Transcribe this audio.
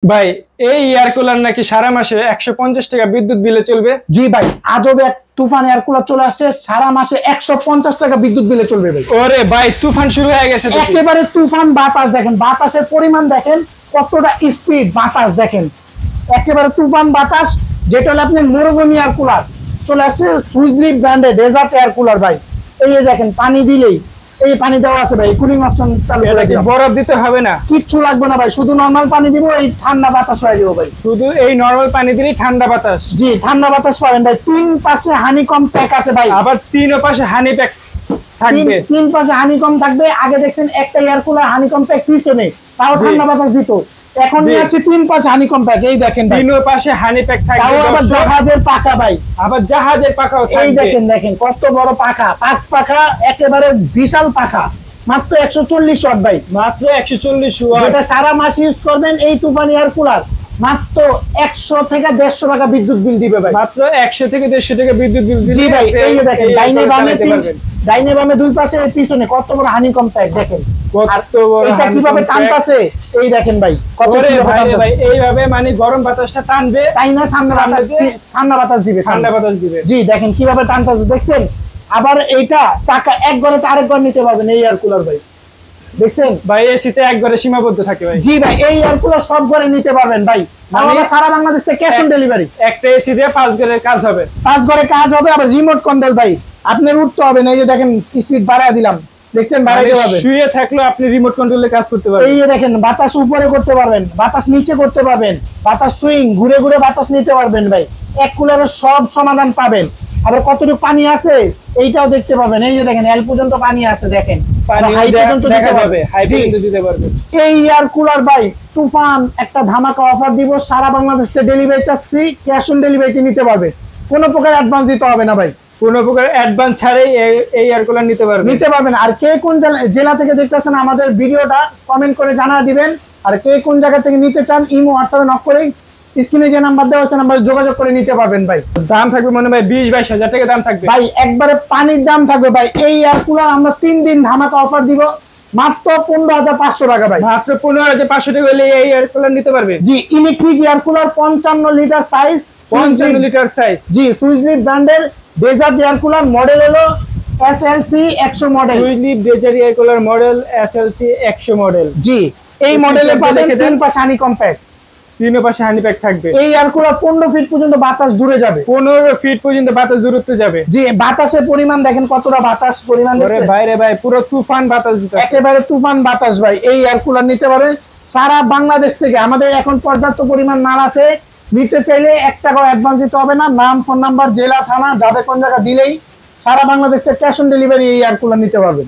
ভাই এই air cooler নাকি সারা মাসে 150 টাকা বিদ্যুৎ বিলে চলবে। জি ভাই, আজব এক তুফান এয়ার কুলার চলে আসছে, সারা মাসে 150 টাকা বিদ্যুৎ বিলে চলবে ভাই। ওরে ভাই তুফান শুরু হয়ে গেছে, একেবারে তুফান বাতাস দেখেন, বাতাসের পরিমাণ দেখেন কতটা স্পিড, বাতাস দেখেন একেবারে তুফান বাতাস, যেটা হলো আপনার মরুভূমি এয়ার কুলার চলে আসছে সুইজলি ব্র্যান্ডের ডেজার্ট এয়ার কুলার ভাই। এই যে দেখেন পানি দিলেই, এই পানি দেওয়া আছে ভাই, কুলিং অপশন চালু করে দিলাম, বরফ দিতে হবে না, কিচ্ছু লাগবে না ভাই, শুধু নরমাল পানি দিব, এই ঠান্ডা বাতাস হয়ে যাবে ভাই। শুধু এই নরমাল পানি দিলেই ঠান্ডা বাতাস। জি ঠান্ডা বাতাস পাবেন ভাই। তিন পাশে হানিকম প্যাক আছে ভাই, আবার তিন পাশে হানি প্যাক থাকবে, তিন পাশে হানিকম থাকবে। আগে দেখছেন একটা এয়ার কুলার হানিকম প্যাক পিছনে, তাও ঠান্ডা বাতাস দিত, এখন নিয়ে আসছে তিন পাশে হানিকম প্যাক। এই দেখেন ভাই, তিন পাশে হানি প্যাক থাকবে, তাও আবার জাহাজের পাখা ভাই, আবার জাহাজের পাখাও থাকবে। এই দেখেন দেখেন কত বড় পাখা, 5 পাখা, একেবারে বিশাল পাখা, মাত্র 140 ওয়াট ভাই, মাত্র 140 ওয়াট। এটা সারা মাস ইউজ করবেন এই তুফান এয়ার কুলার, মাত্র 100 থেকে 150 টাকা বিদ্যুৎ বিল দিবে ভাই, মাত্র 100 থেকে 150 টাকা বিদ্যুৎ বিল দিবে। জি ভাই, এই যে দেখেন ডাইনে বামে দুই পাশে পিছনে কত বড় হানিকম প্যাক দেখেন, কত বড় এটা কিভাবে টানতাছে এই দেখেন ভাই, কত ভাই এইভাবে মানে গরম বাতাসটা টানবে, তাই না, ঠান্ডা বাতাস দিবে, ঠান্ডা বাতাস দিবে। জি দেখেন কিভাবে টানতাছে দেখছেন। আবার এইটা চাকা এক ঘরে আরেক ঘর নিতে পারবেন এই এয়ার কুলার ভাই, দেখছেন ভাই এসিতে একবারে সীমাবদ্ধ থাকে ভাই। জি ভাই, এই এয়ার কুলার সব ঘরে নিতে পারবেন ভাই, মানে সারা বাংলাদেশ থেকে ক্যাশ অন ডেলিভারি। একটা এসি দিয়ে 5 ঘরের কাজ হবে, 5 ঘরে কাজ হবে, আবার রিমোট কন্ট্রোল ভাই, আপনার উঠতে হবে না, এই যে দেখেন স্পিড বাড়ায় দিলাম, দেখছেন বাড়াইতে হবে, শুয়ে থাকলেও আপনি রিমোট কন্ট্রোলে কাজ করতে পারবেন। এই যে দেখেন বাতাস উপরে করতে পারবেন, বাতাস নিচে করতে পারবেন, বাতাস সুইং ঘুরে ঘুরে বাতাস নিতে পারবেন ভাই, এক কুলারের সব সমাধান পাবেন। আবার কতটুকু পানি আছে এইটাও দেখতে পাবেন, এই যে দেখেন এল পর্যন্ত পানি আছে, দেখেন হাই পর্যন্ত দেখা যাবে, হাই পর্যন্ত দিতে পারবেন। এই এয়ার কুলার ভাই তুফান একটা ধামাকা অফার দিব, সারা বাংলাদেশে ডেলিভারি চাচ্ছি, ক্যাশ অন ডেলিভারিতে নিতে পারবে, কোনো প্রকার অ্যাডভান্স দিতে হবে না ভাই, কোনো প্রকার অ্যাডভান্স ছাড়াই এই এয়ার কুলার নিতে পারবেন। আর কে কোন জেলা থেকে দেখতেছেন আমাদের ভিডিওটা কমেন্ট করে জানা দিবেন, আর কে কোন জায়গা থেকে নিতে চান ইমো হোয়াটসঅ্যাপে নক করে স্ক্রিনে যে নাম্বার দেওয়া আছে নাম্বারে যোগাযোগ করে নিতে পারবেন ভাই। দাম থাকবে মনে ভাই 20-22 হাজার টাকা দাম থাকবে ভাই, একবারে পানির দাম থাকবে ভাই। এই এয়ার কুলার আমরা 3 দিন ধামাকা অফার দিব, মাত্র 15,500 টাকা ভাই, মাত্র 15,500 টাকা হলে এই এয়ার কুলার নিতে পারবে। জি electric air cooler 55 litre size, 55 litre size, জি সুইজলি ব্র্যান্ডের ডেজার্ট এয়ার কুলার, মডেল হলো SLC 100 মডেল, সুইজলি desert air cooler model SLC 100 model. জি এই মডেলে পাবেন 3 পাশে হানিকম প্যাক, 3 পাশে হানি প্যাক থাকবে। এই এয়ার কুলার 15 ফিট পর্যন্ত বাতাস দূরে যাবে, 15 ফিট পর্যন্ত বাতাস দূরত্ব যাবে। জি বাতাসের পরিমাণ দেখেন কতটা বাতাস পরিমাণ, ওরে ভাইরে ভাই পুরো তুফান বাতাস দিতেছে, একেবারে তুফান বাতাস ভাই। এই এয়ার কুলার নিতে পারবেন সারা বাংলাদেশ থেকে, আমাদের এখন পর্যাপ্ত পরিমাণ মাল আছে, নিতে চাইলে 1 টাকাও অ্যাডভান্স দিতে হবে না, নাম ফোন নাম্বার জেলা থানা যাবে কোন জায়গা দিলেই সারা বাংলাদেশ থেকে ক্যাশ অন ডেলিভারি এই এয়ার কুলার নিতে পারবেন।